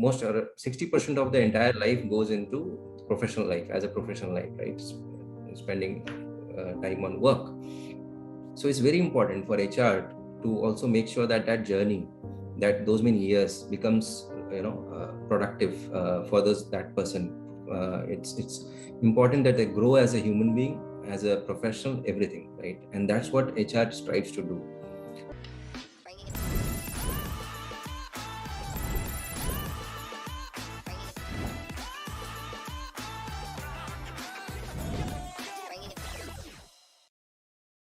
most 60% of the entire life goes into professional life, as a professional life, right? Spending time on work. So it's very important for HR to also make sure that that journey, that those many years becomes productive for that person. It's important that they grow as a human being, as a professional, everything, right? And that's what HR strives to do.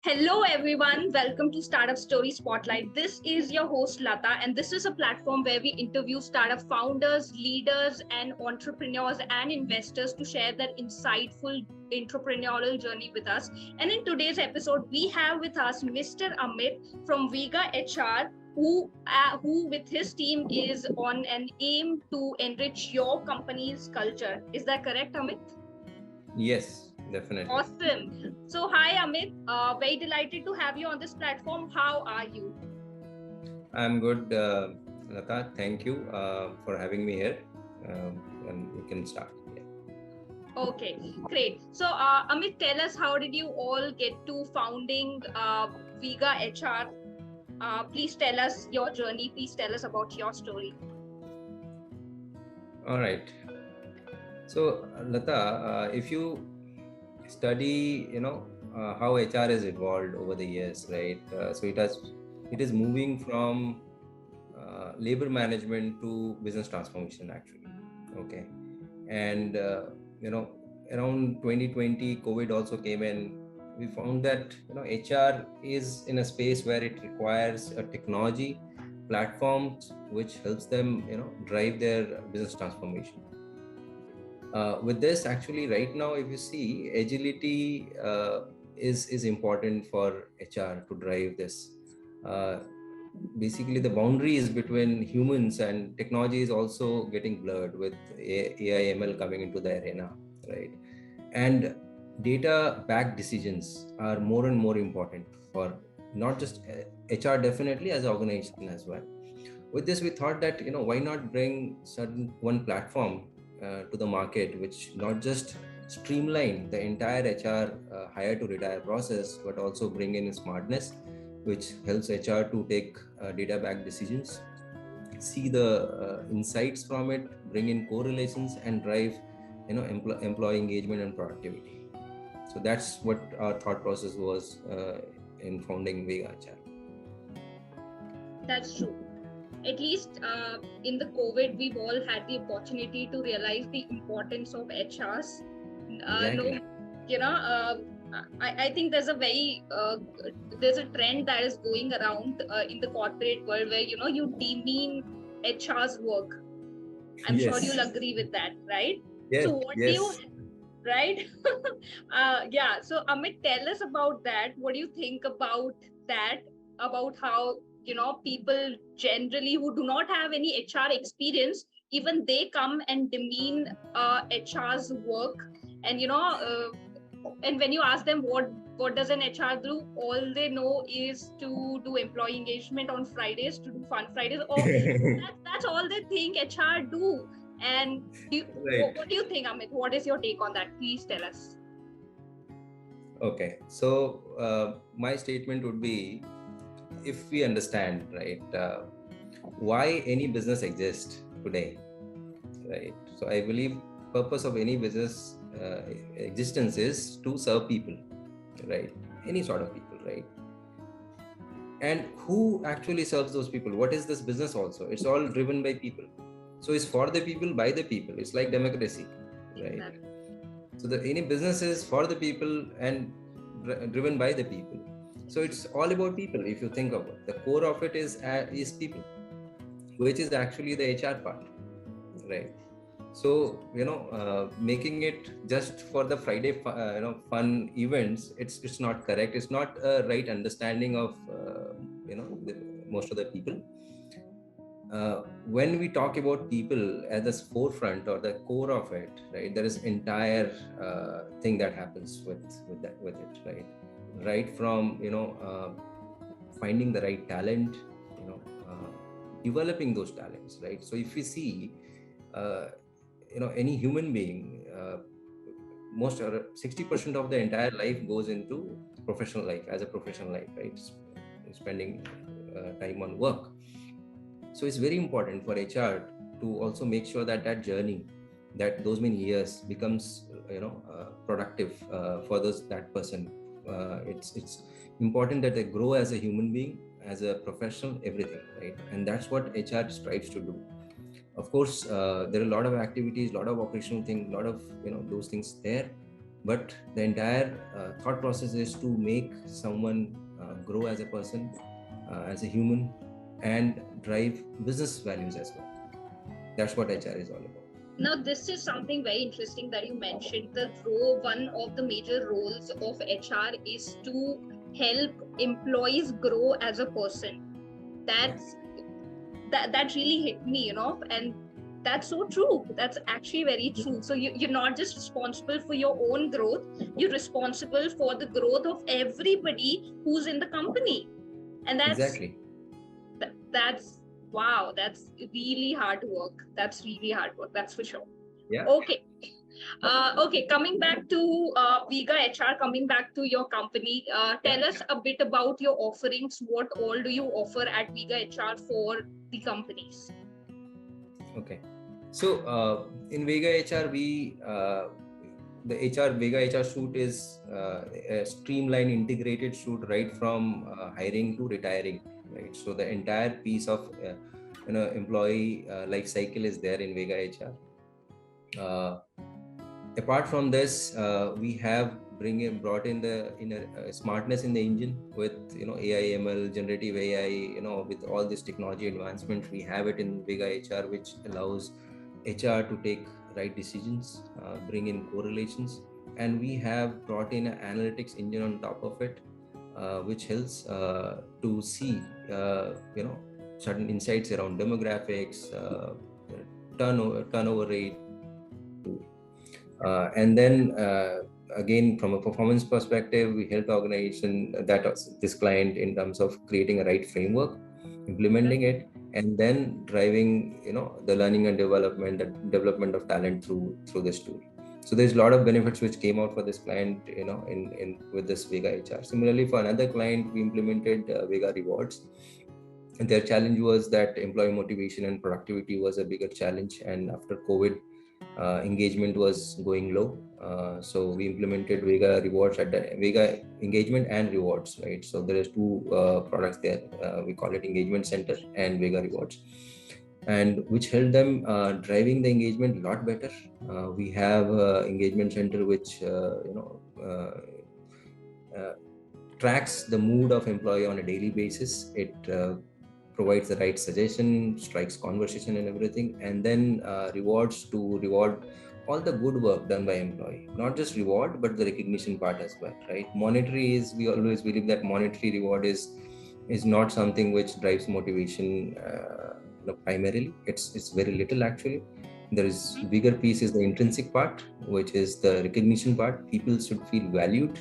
Hello, everyone. Welcome to Startup Story Spotlight. This is your host, Lata, and this is a platform where we interview startup founders, leaders, and entrepreneurs and investors to share their insightful entrepreneurial journey with us. And in today's episode, we have with us Mr. Amit from Vega-HR, who with his team is on an aim to enrich your company's culture. Is that correct, Amit? Yes, definitely. Awesome. So, hi, Amit. Very delighted to have you on this platform. How are you? I'm good, Lata. Thank you for having me here. And we can start. Yeah. Okay, great. So, Amit, tell us, how did you all get to founding Vega-HR? Please tell us your journey. Please tell us about your story. All right. So, Lata, if you study, how HR has evolved over the years, right? So it is moving from labor management to business transformation, actually. Okay, and around 2020, COVID also came in. We found that HR is in a space where it requires a technology platforms which helps them drive their business transformation. With this, actually, right now, if you see, agility is important for HR to drive this. Uh, Basically, the boundaries between humans and technology is also getting blurred with AI ML coming into the arena, right? And data-backed decisions are more and more important for not just HR, definitely, as an organization as well. With this, we thought that why not bring certain one platform to the market, which not just streamline the entire HR hire to retire process, but also bring in smartness, which helps HR to take data-backed decisions, see the insights from it, bring in correlations, and drive employee engagement and productivity. So that's what our thought process was in founding Vega-HR. That's true. At least in the COVID, we've all had the opportunity to realize the importance of HRs. Exactly. I think there's a trend that is going around in the corporate world where you demean HR's work. I'm sure you'll agree with that, right? Yes. So what do you, right? Yeah. So Amit, tell us about that. What do you think about that? About how people generally who do not have any HR experience, even they come and demean HR's work, and and when you ask them what does an HR do, all they know is to do employee engagement on Fridays, to do fun Fridays. That's all they think HR do. And what do you think, Amit? What is your take on that? Please tell us. Okay, so my statement would be, if we understand, right, why any business exists today, right? So I believe purpose of any business existence is to serve people, right? Any sort of people, right? And who actually serves those people? What is this business also? It's all driven by people. So it's for the people, by the people. It's like democracy, right? Exactly. So any business is for the people and driven by the people. So it's all about people. If you think about it, the core of it is people, which is actually the HR part, right? So making it just for the Friday fun events, it's not correct. It's not a right understanding of most of the people. When we talk about people as the forefront or the core of it, right, there is entire thing that happens with it, right? Right from finding the right talent, developing those talents, right? So if we see, any human being, most or 60% of the entire life goes into professional life, as a professional life, right? Spending time on work. So it's very important for HR to also make sure that that journey, that those many years becomes productive for that person. It's important that they grow as a human being, as a professional, everything, right? And that's what HR strives to do. Of course, there are a lot of activities, a lot of operational things, a lot of those things there, but the entire thought process is to make someone grow as a person, as a human, and drive business values as well. That's what HR is all about. Now, this is something very interesting that you mentioned. One of the major roles of HR is to help employees grow as a person. That's that really hit me, and that's so true. That's actually very true. So you're not just responsible for your own growth, you're responsible for the growth of everybody who's in the company. And Exactly. that's wow, that's really hard work. That's really hard work, that's for sure. Yeah. Okay. Okay, coming back to Vega-HR, coming back to your company, tell us a bit about your offerings. What all do you offer at Vega-HR for the companies? Okay. So in Vega-HR, the Vega-HR suite is a streamlined, integrated suite, right from hiring to retiring, right? So the entire piece of employee life cycle is there in Vega-HR. Apart from this, we have brought in the smartness in the engine with AI, ML, generative AI. With all this technology advancement, we have it in Vega-HR, which allows HR to take right decisions, bring in correlations, and we have brought in an analytics engine on top of it, which helps to see certain insights around demographics, turnover rate. And then again, from a performance perspective, we help the organization, this client, in terms of creating a right framework, implementing it, and then driving the learning and development, the development of talent through this tool. So there's a lot of benefits which came out for this client, in with this Vega-HR. Similarly, for another client, we implemented Vega Rewards. And their challenge was that employee motivation and productivity was a bigger challenge, and after COVID, engagement was going low. So we implemented Vega Rewards at the Vega Engagement and Rewards, right? So there is two products there. We call it Engagement Center and Vega Rewards, and which helped them driving the engagement a lot better. We have Engagement Center, which tracks the mood of employee on a daily basis. It provides the right suggestion, strikes conversation and everything, and then rewards to reward all the good work done by employee. Not just reward, but the recognition part as well, right? Monetary is, we always believe that monetary reward is not something which drives motivation primarily. It's very little actually. There is bigger piece is the intrinsic part, which is the recognition part. People should feel valued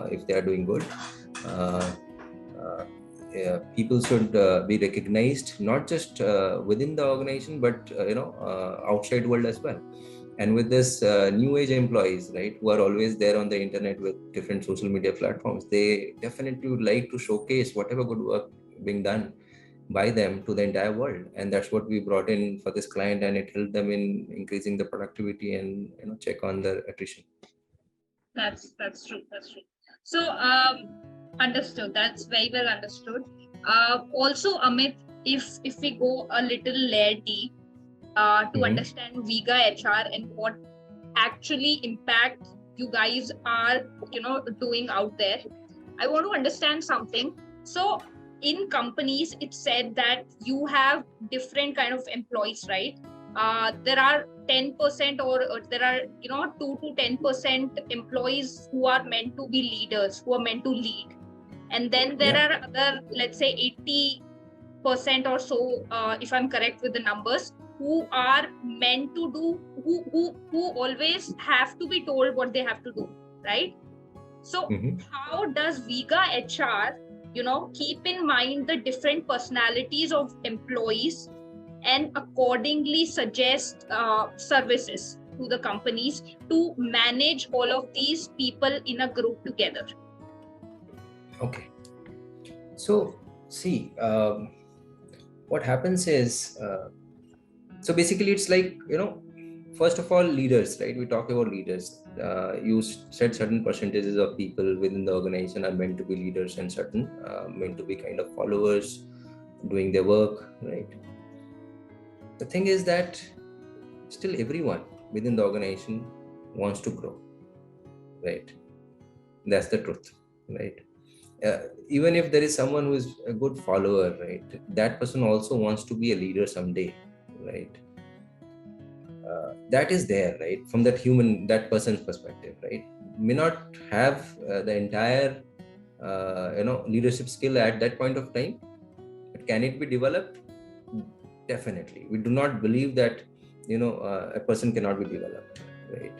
if they are doing good. People should be recognized, not just within the organization, but outside world as well. And with this new age employees, right, who are always there on the internet with different social media platforms, they definitely would like to showcase whatever good work being done by them to the entire world. And that's what we brought in for this client, and it helped them in increasing the productivity and check on the attrition. That's true. So understood. That's very well understood. Also, Amit, if we go a little layer deep to understand Vega-HR and what actually impact you guys are doing out there, I want to understand something. So in companies, it's said that you have different kind of employees, right? There are 10% or there are 2 to 10% employees who are meant to be leaders, who are meant to lead, and then there are other, let's say 80% or so, if I'm correct with the numbers, who are meant to do, who always have to be told what they have to do, right? So how does Vega-HR keep in mind the different personalities of employees and accordingly suggest services to the companies to manage all of these people in a group together. Okay. So, see, what happens is, so basically, it's like, first of all, leaders, right? We talk about leaders. You said certain percentages of people within the organization are meant to be leaders, and certain meant to be kind of followers doing their work, right? The thing is that still everyone within the organization wants to grow, right? That's the truth, right? Even if there is someone who is a good follower, right, that person also wants to be a leader someday, right? That is there, right, from that person's perspective, right? May not have the entire leadership skill at that point of time, but can it be developed? Definitely. We do not believe that a person cannot be developed, right?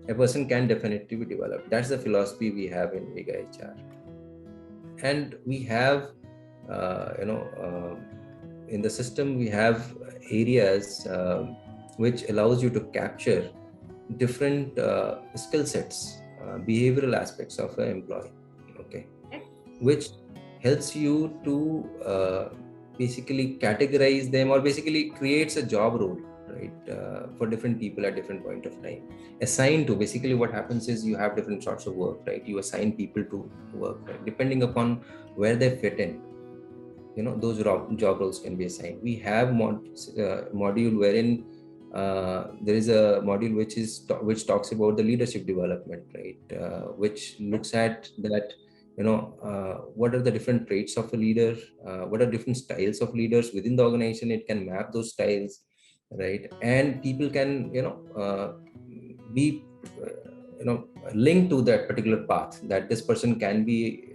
A person can definitely be developed. That's the philosophy we have in Vega-HR. And we have in the system we have areas which allows you to capture different skill sets, behavioral aspects of an employee, okay, which helps you to basically categorize them, or basically creates a job role, right, for different people at different point of time. Assigned to, basically what happens is you have different sorts of work, right? You assign people to work, right? Depending upon where they fit in, those job roles can be assigned. We have module wherein there is a module which talks about the leadership development, right? Which looks at that, what are the different traits of a leader, what are different styles of leaders within the organization. It can map those styles, right? And people can be linked to that particular path, that this person can be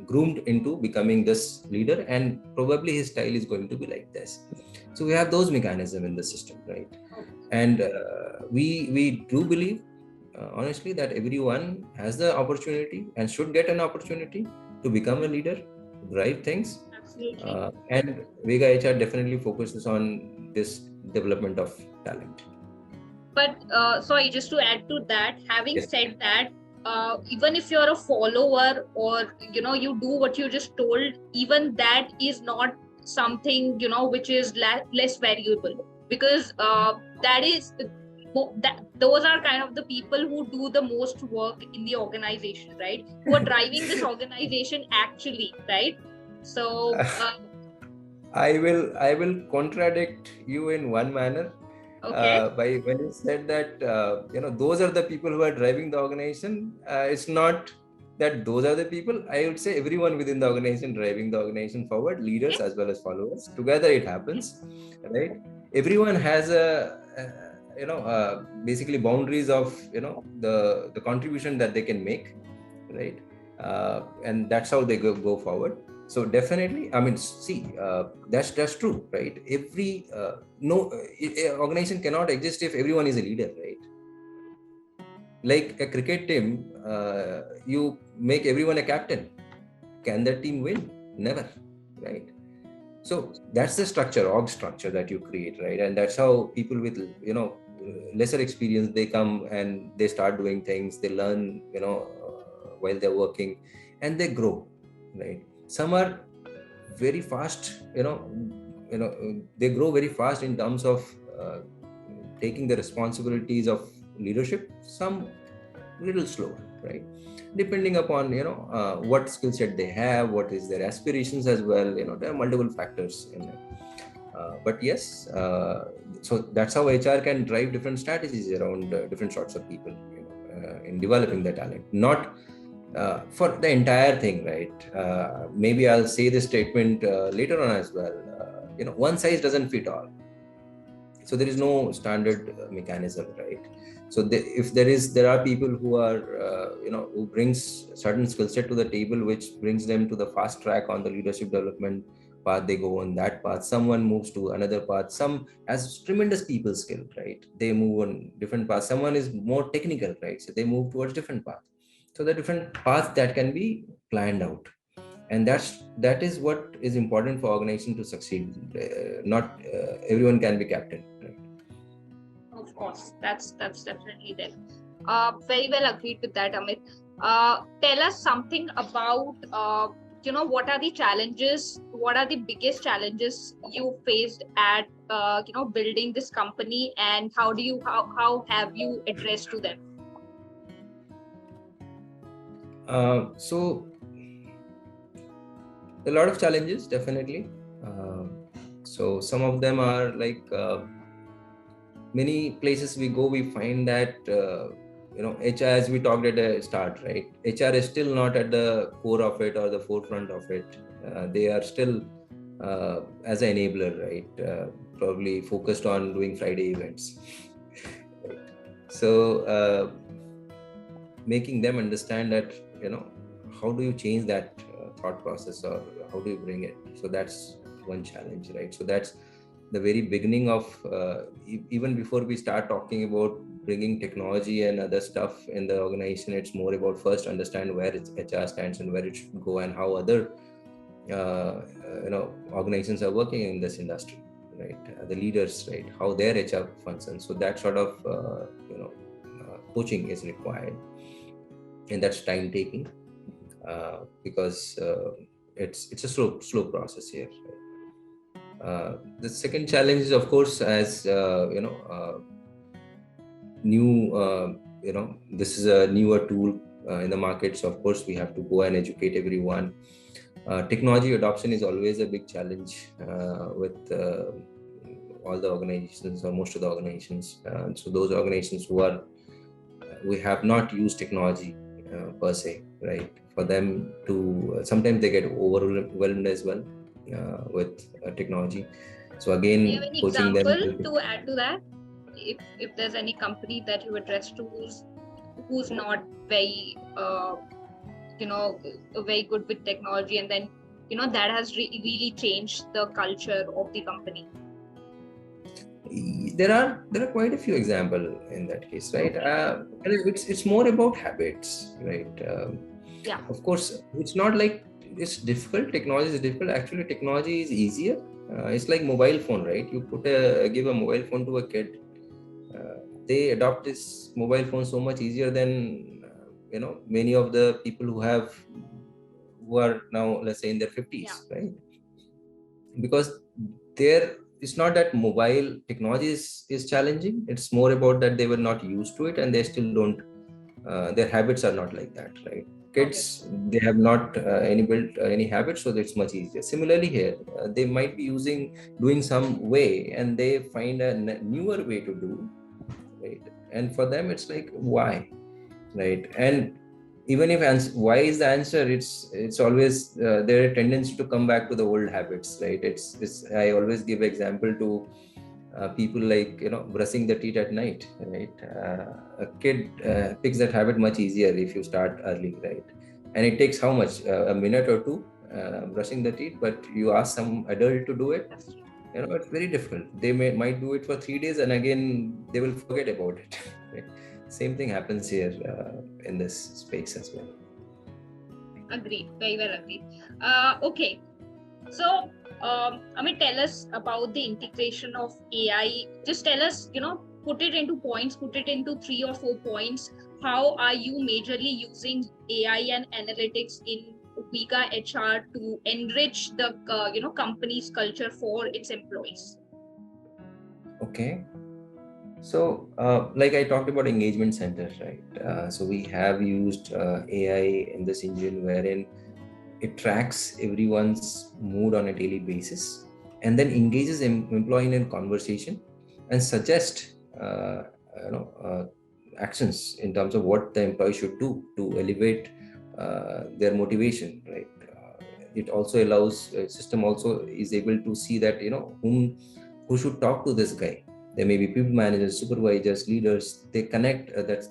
groomed into becoming this leader, and probably his style is going to be like this. So we have those mechanisms in the system, right? And we do believe honestly that everyone has the opportunity and should get an opportunity to become a leader, drive things. Absolutely. And Vega HR definitely focuses on this development of talent. But sorry, just to add to that, having Yes. said that, even if you're a follower, or you do what you just told, even that is not something which is less valuable, because that is that those are kind of the people who do the most work in the organization, right? Who are driving this organization actually, right? So I will contradict you in one manner, okay. by when you said that those are the people who are driving the organization. It's not that those are the people. I would say everyone within the organization driving the organization forward, leaders Okay. as well as followers. Together it happens, right? Everyone has basically boundaries of the contribution that they can make, right? And that's how they go forward. So definitely, I mean, see, that's true, right? Every no organization cannot exist if everyone is a leader, right? Like a cricket team, you make everyone a captain. Can that team win? Never, right? So that's the structure, org structure that you create, right? And that's how people with lesser experience, they come and they start doing things. They learn, while they're working, and they grow, right? Some are very fast, they grow very fast in terms of taking the responsibilities of leadership. Some little slower, right? Depending upon what skill set they have, what is their aspirations as well. There are multiple factors in it. But yes, so that's how HR can drive different strategies around different sorts of people, in developing the talent. Not for the entire thing, right? Maybe I'll say this statement later on as well. One size doesn't fit all. So there is no standard mechanism, right? So if there are people who are who brings certain skill set to the table, which brings them to the fast track on the leadership development path, they go on that path. Someone moves to another path. Some has tremendous people skill, right? They move on different paths. Someone is more technical, right? So they move towards different path. So the different paths that can be planned out. And that is what is important for organization to succeed. Not everyone can be captain, right? Of course, that's definitely there. Very well agreed with that, Amit. Tell us something about what are the challenges? What are the biggest challenges you faced at building this company, and how have you addressed to them? So a lot of challenges, definitely. So some of them are like, many places we go, we find that HR, as we talked at the start, right? HR is still not at the core of it or the forefront of it. They are still as an enabler, right? Probably focused on doing Friday events. Right? So making them understand that, how do you change that thought process, or how do you bring it? So that's one challenge, right? So that's the very beginning of, even before we start talking about bringing technology and other stuff in the organization, it's more about first understand where HR stands and where it should go, and how other organizations are working in this industry, right? The leaders, right? How their HR functions. So that sort of coaching is required, and that's time taking, because it's a slow process here, right? The second challenge is, of course, as new, this is a newer tool in the market, so of course we have to go and educate everyone. Technology adoption is always a big challenge with all the organizations, or most of the organizations. So those organizations we have not used technology per se, right? For them to, sometimes they get overwhelmed as well with technology. So Do you have again, any coaching them. example to add to that? If there's any company that you address to who's not very very good with technology, and then that has really changed the culture of the company. There are quite a few examples in that case, right? It's more about habits, right? Yeah. Of course, it's not like it's difficult. Technology is difficult. Actually, technology is easier. It's like mobile phone, right? You give a mobile phone to a kid, they adopt this mobile phone so much easier than many of the people who are now, let's say, in their 50s, right? Because there, it's not that mobile technology is challenging. It's more about that they were not used to it, and they still don't, their habits are not like that, right? Kids, they have not any habits, so it's much easier. Similarly here, they might be doing some way, and they find a newer way to do, right? And for them it's like, why, right? And even if why is the answer, it's always there a tendency to come back to the old habits, right? It's I always give example to people, like, brushing the teeth at night, right? A kid picks that habit much easier if you start early, right? And it takes how much, a minute or two, brushing the teeth, but you ask some adult to do it, it's very difficult. They might do it for 3 days, and again they will forget about it. Right? Same thing happens here in this space as well. Agreed. Very well agreed. Okay. So, tell us about the integration of AI. Just tell us, put it into points, put it into 3 or 4 points. How are you majorly using AI and analytics in Vega-HR to enrich the, company's culture for its employees? Okay. So, like I talked about engagement centers, right? So we have used AI in this engine, wherein it tracks everyone's mood on a daily basis, and then engages employee in a conversation, and suggest actions in terms of what the employee should do to elevate their motivation, right? It also allows, system also is able to see that, who should talk to this guy. There may be people managers, supervisors, leaders. They connect, this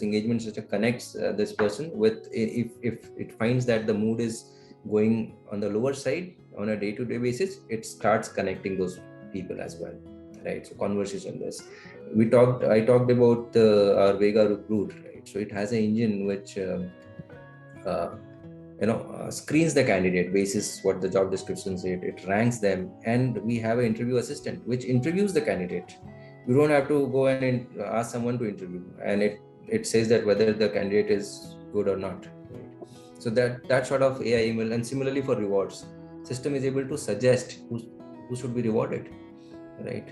engagement system connects this person with, if it finds that the mood is going on the lower side on a day-to-day basis, it starts connecting those people as well, right? So conversation, this I talked about our Vega Recruit, right? So it has an engine which screens the candidate basis what the job description said. It ranks them, and we have an interview assistant which interviews the candidate. You don't have to go and ask someone to interview, and it says that whether the candidate is good or not. So that sort of AI email, and similarly for rewards, system is able to suggest who should be rewarded, right?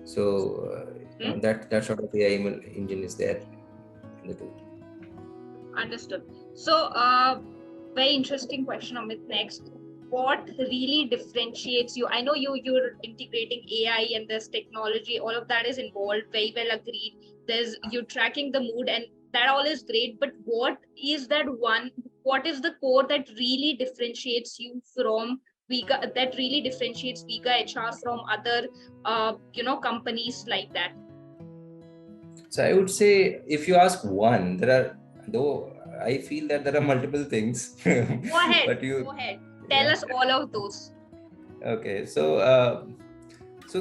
So that sort of AI email engine is there in the tool. Understood. So, very interesting question, Amit. Next, what really differentiates you? I know you're integrating AI and there's technology, all of that is involved. Very well agreed. You're tracking the mood, and that all is great. But what is that one? What is the core that really differentiates you from Vega? That really differentiates Vega-HR from other, companies like that? So I would say, if you ask one, though I feel that there are multiple things. Go ahead. But Go ahead. Tell us all of those. Okay, so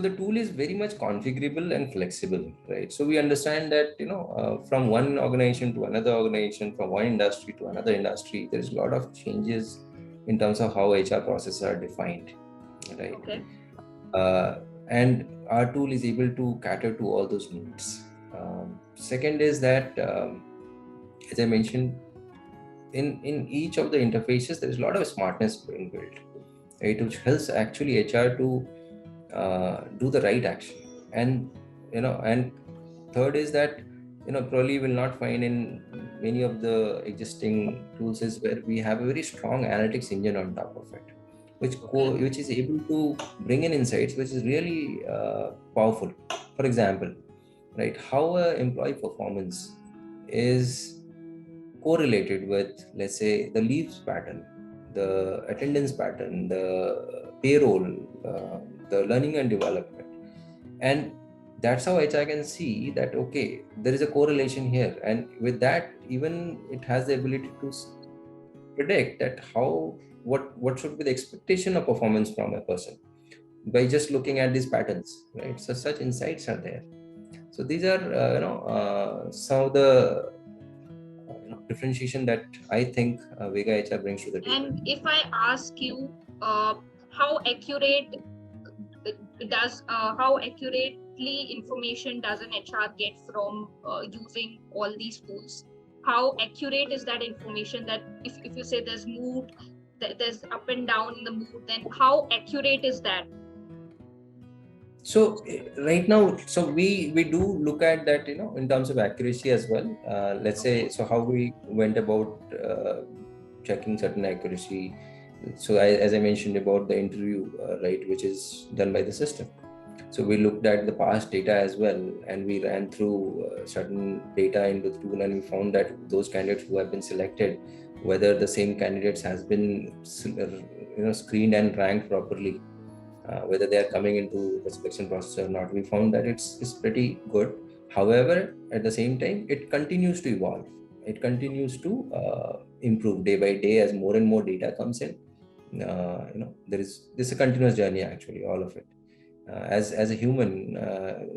the tool is very much configurable and flexible, right? So we understand that from one organization to another organization, from one industry to another industry, there is a lot of changes in terms of how HR processes are defined, right? Okay. And our tool is able to cater to all those needs. Second is that, as I mentioned, in each of the interfaces, there is a lot of smartness being built, right, which helps actually HR to do the right action. And third is that probably you will not find in many of the existing tools is where we have a very strong analytics engine on top of it, which is able to bring in insights, which is really powerful. For example, right, how a employee performance is correlated with, let's say, the leaves pattern, the attendance pattern, the payroll, the learning and development. And that's how HR can see that, okay, there is a correlation here. And with that, even it has the ability to predict that what should be the expectation of performance from a person by just looking at these patterns, right? So such insights are there. So these are some of the differentiation that I think Vega-HR brings to the table. And if I ask you, how accurately information does an HR get from using all these tools? How accurate is that information? That if you say there's mood, there's up and down in the mood, then how accurate is that? So right now, so we do look at that, in terms of accuracy as well. Let's say, so how we went about checking certain accuracy. So as I mentioned about the interview, right, which is done by the system. So we looked at the past data as well, and we ran through certain data into the tool, and we found that those candidates who have been selected, whether the same candidates has been screened and ranked properly, whether they are coming into the selection process or not, we found that it's pretty good. However, at the same time, it continues to evolve. It continues to improve day by day as more and more data comes in. This is a continuous journey, actually, all of it. As a human,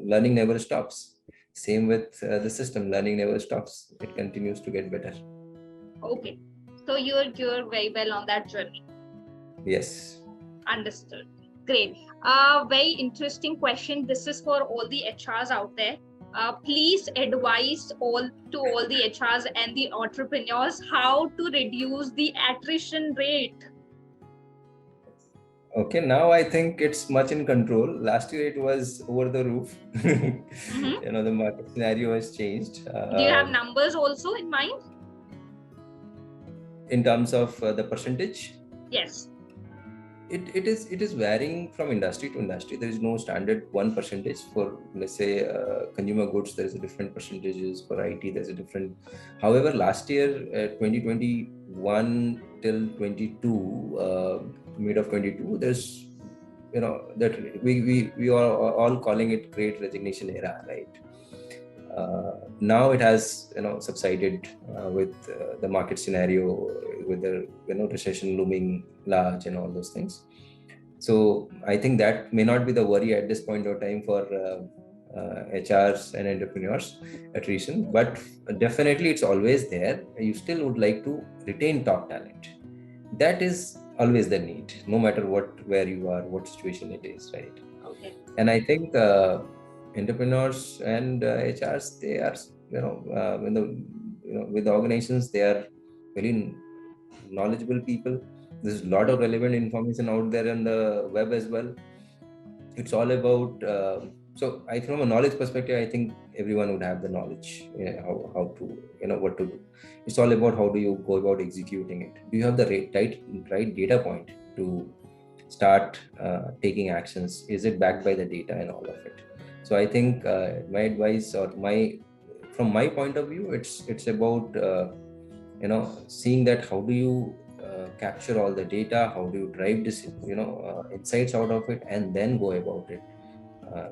learning never stops. Same with the system, learning never stops. It continues to get better. Okay, so you're very well on that journey. Yes. Understood. Great. Very interesting question. This is for all the HRs out there. Please advise all the HRs and the entrepreneurs how to reduce the attrition rate. Okay, now I think it's much in control. Last year it was over the roof. Mm-hmm. The market scenario has changed. Do you have numbers also in mind? In terms of the percentage? Yes. It is varying from industry to industry. There is no standard 1%. For, let's say, consumer goods, there is a different percentages. For IT, there's a different. However, last year, 2021 till 22, mid of 22, there's that we are all calling it great resignation era, right? Now it has subsided with the market scenario, with the recession looming large and all those things. So I think that may not be the worry at this point of time for HRs and entrepreneurs, attrition, but definitely it's always there. You still would like to retain top talent, that is always the need, no matter where you are, what situation it is, right? Okay. And I think entrepreneurs and HRs, they are, in the, with the organizations, they are very knowledgeable people. There's a lot of relevant information out there on the web as well. It's all about, so I, from a knowledge perspective, I think everyone would have the knowledge, how to, what to do. It's all about how do you go about executing it. Do you have the right data point to start taking actions? Is it backed by the data and all of it? So I think my advice, or my, from my point of view, it's about seeing that how do you capture all the data, how do you drive this, insights out of it, and then go about it, uh,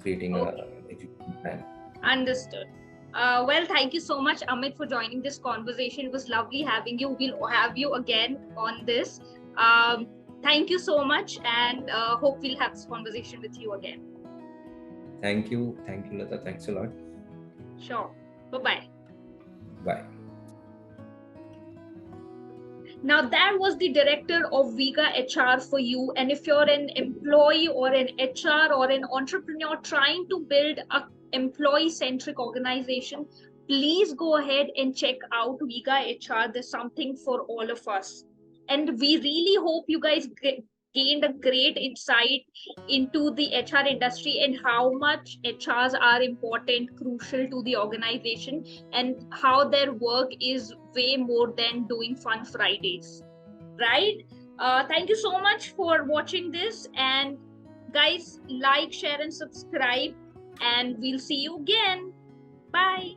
creating a Okay. execution plan. Understood. Well, thank you so much, Amit, for joining this conversation. It was lovely having you. We'll have you again on this. Um, Thank you so much, and hope we'll have this conversation with you again. Thank you, Lata. Thanks a lot. Sure. Bye-bye. Bye. Now, that was the director of Vega-HR for you. And if you're an employee or an HR or an entrepreneur trying to build a employee-centric organization, please go ahead and check out Vega-HR. There's something for all of us. And we really hope you guys gained a great insight into the HR industry and how much HRs are important, crucial to the organization, and how their work is way more than doing fun Fridays, right? Thank you so much for watching this. And guys, like, share, and subscribe. And we'll see you again. Bye.